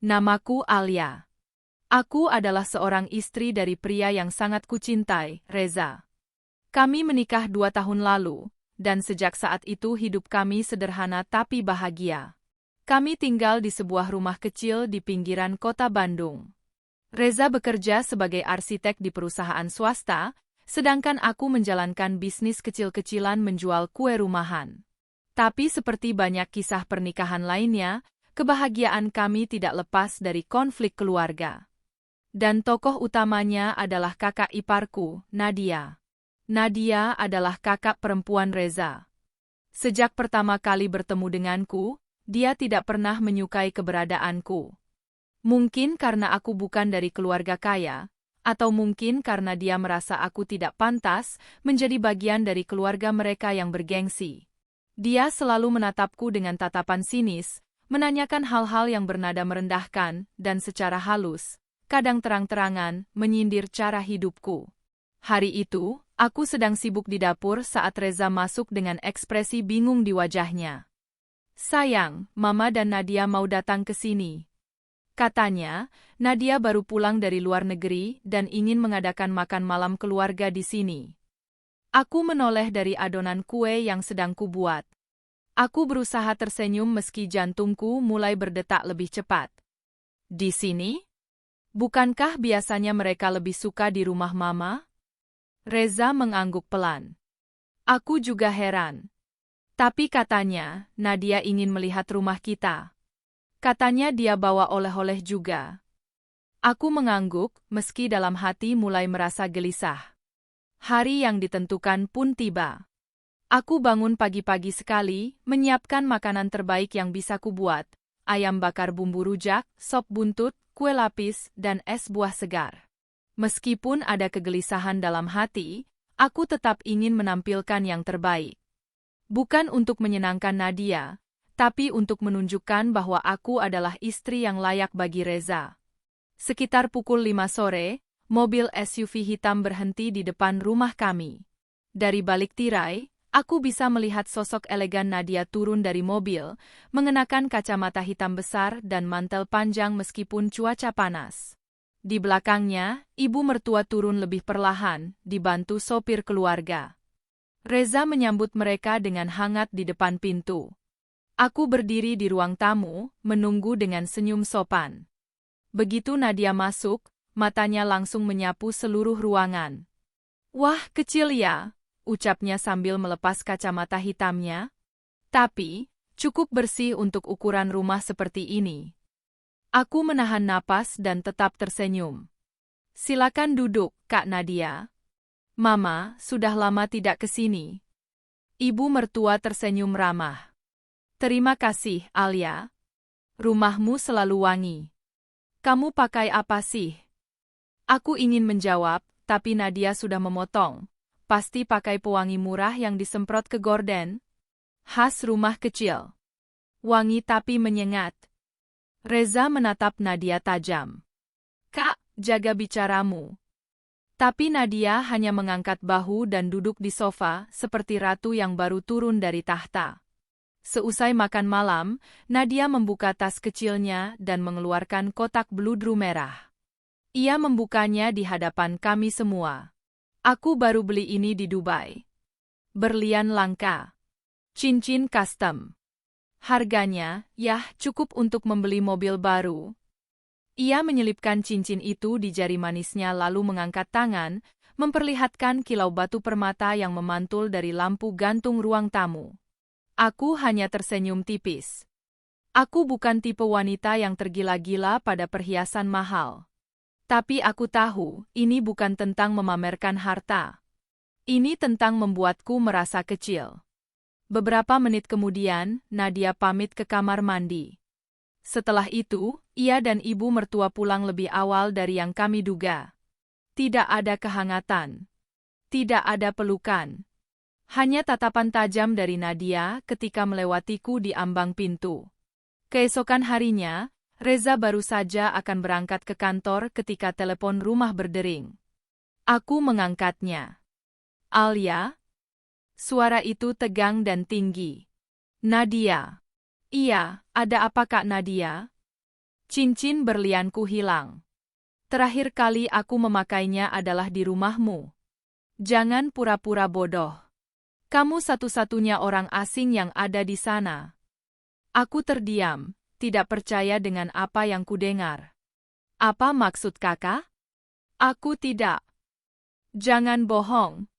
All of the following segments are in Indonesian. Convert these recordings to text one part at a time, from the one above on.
Namaku Alia. Aku adalah seorang istri dari pria yang sangat kucintai, Reza. Kami menikah 2 tahun lalu, dan sejak saat itu hidup kami sederhana tapi bahagia. Kami tinggal di sebuah rumah kecil di pinggiran kota Bandung. Reza bekerja sebagai arsitek di perusahaan swasta, sedangkan aku menjalankan bisnis kecil-kecilan menjual kue rumahan. Tapi seperti banyak kisah pernikahan lainnya, kebahagiaan kami tidak lepas dari konflik keluarga. Dan tokoh utamanya adalah kakak iparku, Nadia. Nadia adalah kakak perempuan Reza. Sejak pertama kali bertemu denganku, dia tidak pernah menyukai keberadaanku. Mungkin karena aku bukan dari keluarga kaya, atau mungkin karena dia merasa aku tidak pantas menjadi bagian dari keluarga mereka yang bergengsi. Dia selalu menatapku dengan tatapan sinis, menanyakan hal-hal yang bernada merendahkan, dan secara halus, kadang terang-terangan, menyindir cara hidupku. Hari itu, aku sedang sibuk di dapur saat Reza masuk dengan ekspresi bingung di wajahnya. "Sayang, Mama dan Nadia mau datang ke sini," katanya. Nadia baru pulang dari luar negeri dan ingin mengadakan makan malam keluarga di sini. Aku menoleh dari adonan kue yang sedang kubuat. Aku berusaha tersenyum meski jantungku mulai berdetak lebih cepat. "Di sini? Bukankah biasanya mereka lebih suka di rumah Mama?" Reza mengangguk pelan. Aku juga heran. Tapi katanya, Nadia ingin melihat rumah kita. Katanya dia bawa oleh-oleh juga. Aku mengangguk, meski dalam hati mulai merasa gelisah. Hari yang ditentukan pun tiba. Aku bangun pagi-pagi sekali, menyiapkan makanan terbaik yang bisa kubuat, ayam bakar bumbu rujak, sop buntut, kue lapis, dan es buah segar. Meskipun ada kegelisahan dalam hati, aku tetap ingin menampilkan yang terbaik. Bukan untuk menyenangkan Nadia, tapi untuk menunjukkan bahwa aku adalah istri yang layak bagi Reza. Sekitar pukul 5 sore, mobil SUV hitam berhenti di depan rumah kami. Dari balik tirai, aku bisa melihat sosok elegan Nadia turun dari mobil, mengenakan kacamata hitam besar dan mantel panjang meskipun cuaca panas. Di belakangnya, ibu mertua turun lebih perlahan, dibantu sopir keluarga. Reza menyambut mereka dengan hangat di depan pintu. Aku berdiri di ruang tamu, menunggu dengan senyum sopan. Begitu Nadia masuk, matanya langsung menyapu seluruh ruangan. "Wah, kecil ya," ucapnya sambil melepas kacamata hitamnya. "Tapi, cukup bersih untuk ukuran rumah seperti ini." Aku menahan napas dan tetap tersenyum. "Silakan duduk, Kak Nadia." "Mama, sudah lama tidak ke sini." Ibu mertua tersenyum ramah. "Terima kasih, Alia. Rumahmu selalu wangi. Kamu pakai apa sih?" Aku ingin menjawab, tapi Nadia sudah memotong. "Pasti pakai pewangi murah yang disemprot ke gorden. Khas rumah kecil. Wangi tapi menyengat." Reza menatap Nadia tajam. "Kak, jaga bicaramu." Tapi Nadia hanya mengangkat bahu dan duduk di sofa seperti ratu yang baru turun dari tahta. Seusai makan malam, Nadia membuka tas kecilnya dan mengeluarkan kotak bludru merah. Ia membukanya di hadapan kami semua. "Aku baru beli ini di Dubai. Berlian langka. Cincin custom. Harganya, yah, cukup untuk membeli mobil baru." Ia menyelipkan cincin itu di jari manisnya lalu mengangkat tangan, memperlihatkan kilau batu permata yang memantul dari lampu gantung ruang tamu. Aku hanya tersenyum tipis. Aku bukan tipe wanita yang tergila-gila pada perhiasan mahal. Tapi aku tahu, ini bukan tentang memamerkan harta. Ini tentang membuatku merasa kecil. Beberapa menit kemudian, Nadia pamit ke kamar mandi. Setelah itu, ia dan ibu mertua pulang lebih awal dari yang kami duga. Tidak ada kehangatan. Tidak ada pelukan. Hanya tatapan tajam dari Nadia ketika melewatiku di ambang pintu. Keesokan harinya, Reza baru saja akan berangkat ke kantor ketika telepon rumah berdering. Aku mengangkatnya. "Alia?" Suara itu tegang dan tinggi. "Nadia." "Iya, ada apa Kak Nadia?" Cincin berlianku hilang. Terakhir kali aku memakainya adalah di rumahmu. Jangan pura-pura bodoh. Kamu satu-satunya orang asing yang ada di sana. Aku terdiam, tidak percaya dengan apa yang kudengar. Apa maksud kakak? Aku tidak. Jangan bohong.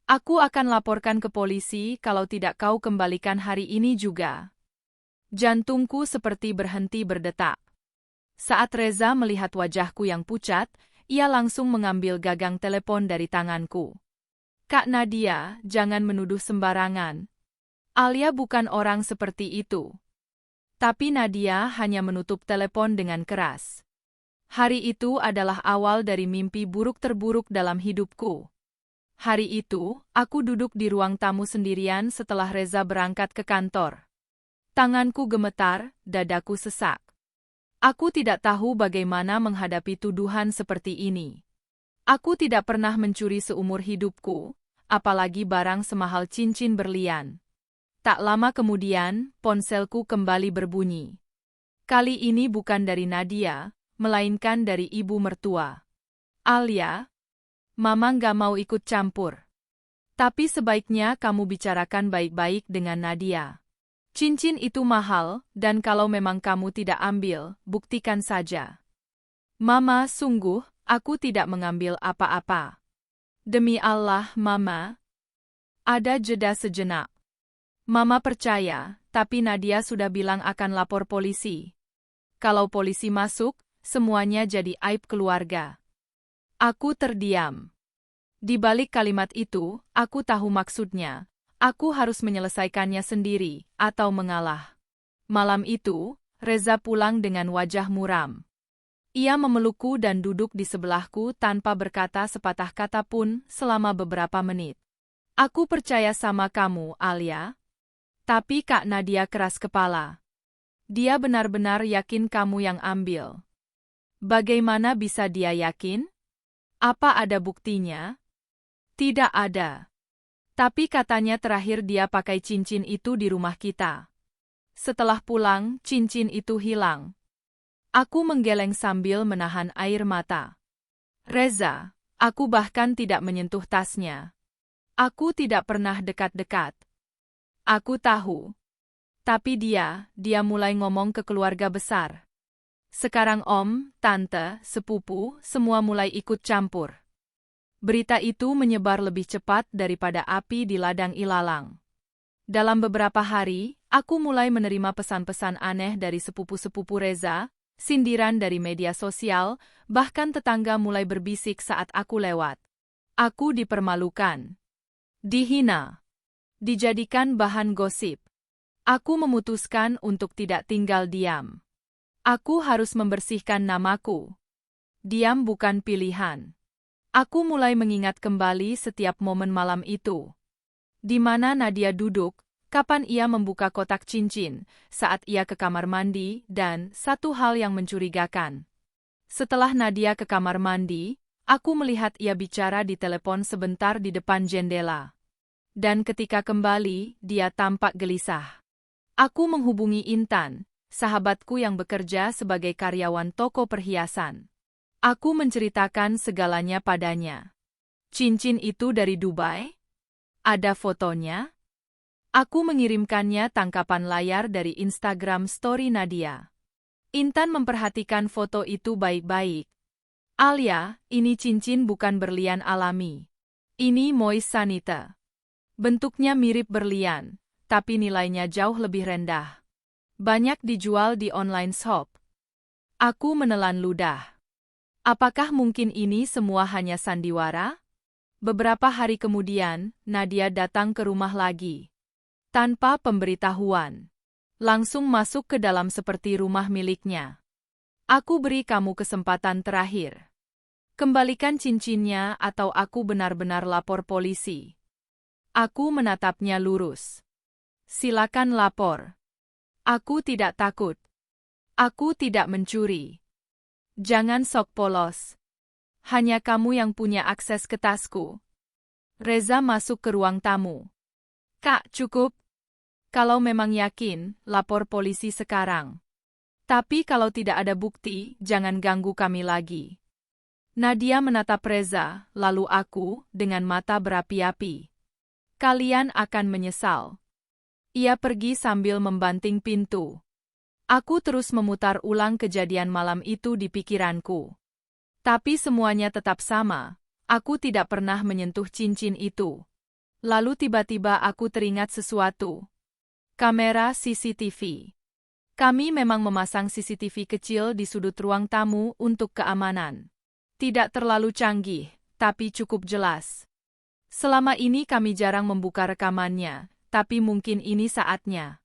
Aku akan laporkan ke polisi kalau tidak kau kembalikan hari ini juga. Jantungku seperti berhenti berdetak. Saat Reza melihat wajahku yang pucat, ia langsung mengambil gagang telepon dari tanganku. Kak Nadia, jangan menuduh sembarangan. Alia bukan orang seperti itu. Tapi Nadia hanya menutup telepon dengan keras. Hari itu adalah awal dari mimpi buruk terburuk dalam hidupku. Hari itu, aku duduk di ruang tamu sendirian setelah Reza berangkat ke kantor. Tanganku gemetar, dadaku sesak. Aku tidak tahu bagaimana menghadapi tuduhan seperti ini. Aku tidak pernah mencuri seumur hidupku, apalagi barang semahal cincin berlian. Tak lama kemudian, ponselku kembali berbunyi. Kali ini bukan dari Nadia, melainkan dari ibu mertua. Alia, Mama nggak mau ikut campur. Tapi sebaiknya kamu bicarakan baik-baik dengan Nadia. Cincin itu mahal, dan kalau memang kamu tidak ambil, buktikan saja. Mama, sungguh, aku tidak mengambil apa-apa. Demi Allah, Mama. Ada jeda sejenak. Mama percaya, tapi Nadia sudah bilang akan lapor polisi. Kalau polisi masuk, semuanya jadi aib keluarga. Aku terdiam. Di balik kalimat itu, aku tahu maksudnya. Aku harus menyelesaikannya sendiri, atau mengalah. Malam itu, Reza pulang dengan wajah muram. Ia memelukku dan duduk di sebelahku tanpa berkata sepatah kata pun selama beberapa menit. Aku percaya sama kamu, Alia. Tapi Kak Nadia keras kepala. Dia benar-benar yakin kamu yang ambil. Bagaimana bisa dia yakin? Apa ada buktinya? Tidak ada. Tapi katanya terakhir dia pakai cincin itu di rumah kita. Setelah pulang, cincin itu hilang. Aku menggeleng sambil menahan air mata. Reza, aku bahkan tidak menyentuh tasnya. Aku tidak pernah dekat-dekat. Aku tahu. Tapi dia mulai ngomong ke keluarga besar. Sekarang om, tante, sepupu, semua mulai ikut campur. Berita itu menyebar lebih cepat daripada api di ladang ilalang. Dalam beberapa hari, aku mulai menerima pesan-pesan aneh dari sepupu-sepupu Reza, sindiran dari media sosial, bahkan tetangga mulai berbisik saat aku lewat. Aku dipermalukan. Dihina. Dijadikan bahan gosip. Aku memutuskan untuk tidak tinggal diam. Aku harus membersihkan namaku. Diam bukan pilihan. Aku mulai mengingat kembali setiap momen malam itu. Di mana Nadia duduk, kapan ia membuka kotak cincin, saat ia ke kamar mandi, dan satu hal yang mencurigakan. Setelah Nadia ke kamar mandi, aku melihat ia bicara di telepon sebentar di depan jendela. Dan ketika kembali, dia tampak gelisah. Aku menghubungi Intan, sahabatku yang bekerja sebagai karyawan toko perhiasan. Aku menceritakan segalanya padanya. Cincin itu dari Dubai? Ada fotonya? Aku mengirimkannya tangkapan layar dari Instagram story Nadia. Intan memperhatikan foto itu baik-baik. Alia, ini cincin bukan berlian alami. Ini moissanite. Bentuknya mirip berlian, tapi nilainya jauh lebih rendah. Banyak dijual di online shop. Aku menelan ludah. Apakah mungkin ini semua hanya sandiwara? Beberapa hari kemudian, Nadia datang ke rumah lagi. Tanpa pemberitahuan. Langsung masuk ke dalam seperti rumah miliknya. Aku beri kamu kesempatan terakhir. Kembalikan cincinnya atau aku benar-benar lapor polisi. Aku menatapnya lurus. Silakan lapor. Aku tidak takut. Aku tidak mencuri. Jangan sok polos. Hanya kamu yang punya akses ke tasku. Reza masuk ke ruang tamu. Kak, cukup. Kalau memang yakin, lapor polisi sekarang. Tapi kalau tidak ada bukti, jangan ganggu kami lagi. Nadia menatap Reza, lalu aku, dengan mata berapi-api. Kalian akan menyesal. Ia pergi sambil membanting pintu. Aku terus memutar ulang kejadian malam itu di pikiranku. Tapi semuanya tetap sama. Aku tidak pernah menyentuh cincin itu. Lalu tiba-tiba aku teringat sesuatu. Kamera CCTV. Kami memang memasang CCTV kecil di sudut ruang tamu untuk keamanan. Tidak terlalu canggih, tapi cukup jelas. Selama ini kami jarang membuka rekamannya, tapi mungkin ini saatnya.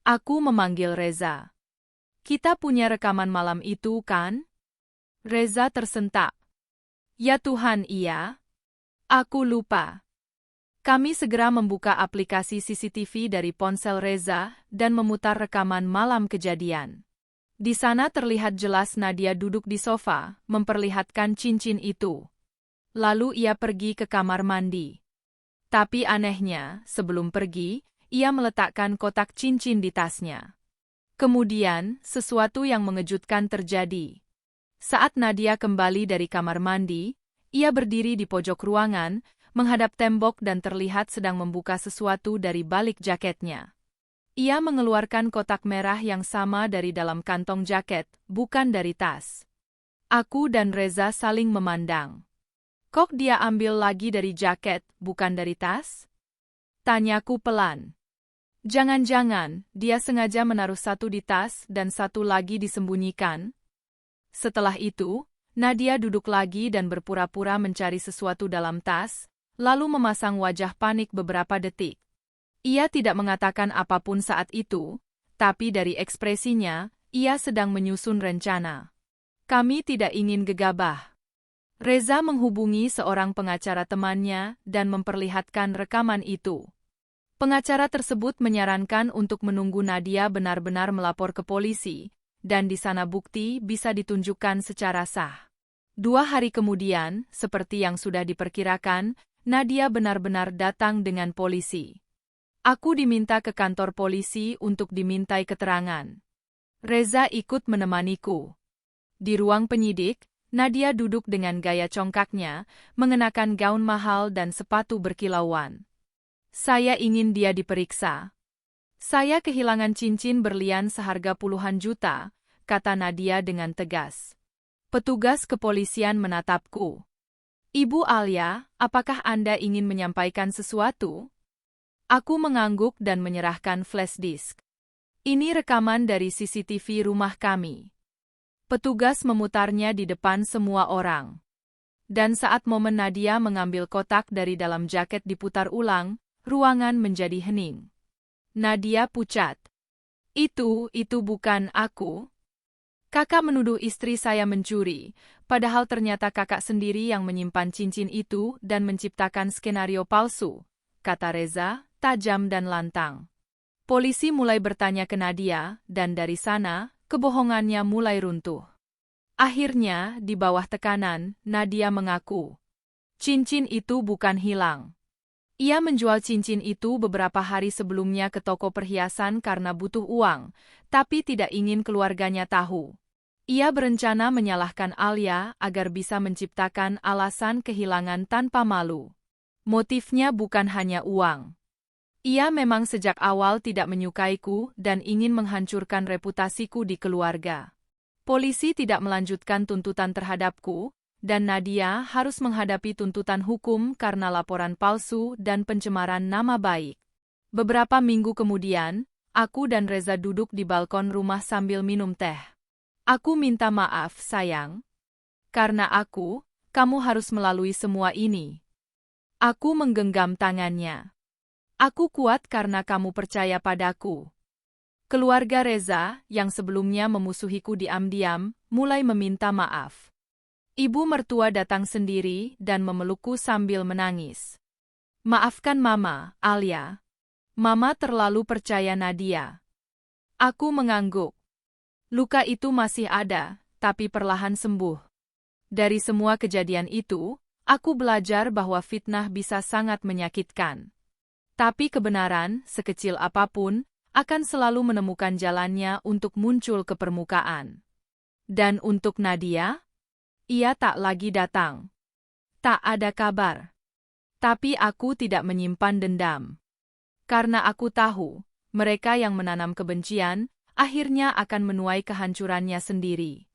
Aku memanggil Reza. Kita punya rekaman malam itu, kan? Reza tersentak. Ya Tuhan, iya. Aku lupa. Kami segera membuka aplikasi CCTV dari ponsel Reza dan memutar rekaman malam kejadian. Di sana terlihat jelas Nadia duduk di sofa, memperlihatkan cincin itu. Lalu ia pergi ke kamar mandi. Tapi anehnya, sebelum pergi, ia meletakkan kotak cincin di tasnya. Kemudian, sesuatu yang mengejutkan terjadi. Saat Nadia kembali dari kamar mandi, ia berdiri di pojok ruangan, menghadap tembok dan terlihat sedang membuka sesuatu dari balik jaketnya. Ia mengeluarkan kotak merah yang sama dari dalam kantong jaket, bukan dari tas. Aku dan Reza saling memandang. Kok dia ambil lagi dari jaket, bukan dari tas? Tanyaku pelan. Jangan-jangan, dia sengaja menaruh satu di tas dan satu lagi disembunyikan? Setelah itu, Nadia duduk lagi dan berpura-pura mencari sesuatu dalam tas, lalu memasang wajah panik beberapa detik. Ia tidak mengatakan apapun saat itu, tapi dari ekspresinya, ia sedang menyusun rencana. Kami tidak ingin gegabah. Reza menghubungi seorang pengacara temannya dan memperlihatkan rekaman itu. Pengacara tersebut menyarankan untuk menunggu Nadia benar-benar melapor ke polisi, dan di sana bukti bisa ditunjukkan secara sah. 2 hari kemudian, seperti yang sudah diperkirakan, Nadia benar-benar datang dengan polisi. Aku diminta ke kantor polisi untuk dimintai keterangan. Reza ikut menemaniku. Di ruang penyidik, Nadia duduk dengan gaya congkaknya, mengenakan gaun mahal dan sepatu berkilauan. Saya ingin dia diperiksa. Saya kehilangan cincin berlian seharga puluhan juta, kata Nadia dengan tegas. Petugas kepolisian menatapku. Ibu Alia, apakah Anda ingin menyampaikan sesuatu? Aku mengangguk dan menyerahkan flash disk. Ini rekaman dari CCTV rumah kami. Petugas memutarnya di depan semua orang. Dan saat momen Nadia mengambil kotak dari dalam jaket diputar ulang, ruangan menjadi hening. Nadia pucat. Itu bukan aku. Kakak menuduh istri saya mencuri, padahal ternyata kakak sendiri yang menyimpan cincin itu dan menciptakan skenario palsu, kata Reza, tajam dan lantang. Polisi mulai bertanya ke Nadia, dan dari sana, kebohongannya mulai runtuh. Akhirnya, di bawah tekanan, Nadia mengaku. Cincin itu bukan hilang. Ia menjual cincin itu beberapa hari sebelumnya ke toko perhiasan karena butuh uang, tapi tidak ingin keluarganya tahu. Ia berencana menyalahkan Alia agar bisa menciptakan alasan kehilangan tanpa malu. Motifnya bukan hanya uang. Ia memang sejak awal tidak menyukaiku dan ingin menghancurkan reputasiku di keluarga. Polisi tidak melanjutkan tuntutan terhadapku, dan Nadia harus menghadapi tuntutan hukum karena laporan palsu dan pencemaran nama baik. Beberapa minggu kemudian, aku dan Reza duduk di balkon rumah sambil minum teh. Aku minta maaf, sayang. Karena kamu harus melalui semua ini. Aku menggenggam tangannya. Aku kuat karena kamu percaya padaku. Keluarga Reza, yang sebelumnya memusuhiku diam-diam, mulai meminta maaf. Ibu mertua datang sendiri dan memelukku sambil menangis. Maafkan Mama, Alia. Mama terlalu percaya Nadia. Aku mengangguk. Luka itu masih ada, tapi perlahan sembuh. Dari semua kejadian itu, aku belajar bahwa fitnah bisa sangat menyakitkan. Tapi kebenaran, sekecil apapun, akan selalu menemukan jalannya untuk muncul ke permukaan. Dan untuk Nadia, ia tak lagi datang. Tak ada kabar. Tapi aku tidak menyimpan dendam. Karena aku tahu, mereka yang menanam kebencian, akhirnya akan menuai kehancurannya sendiri.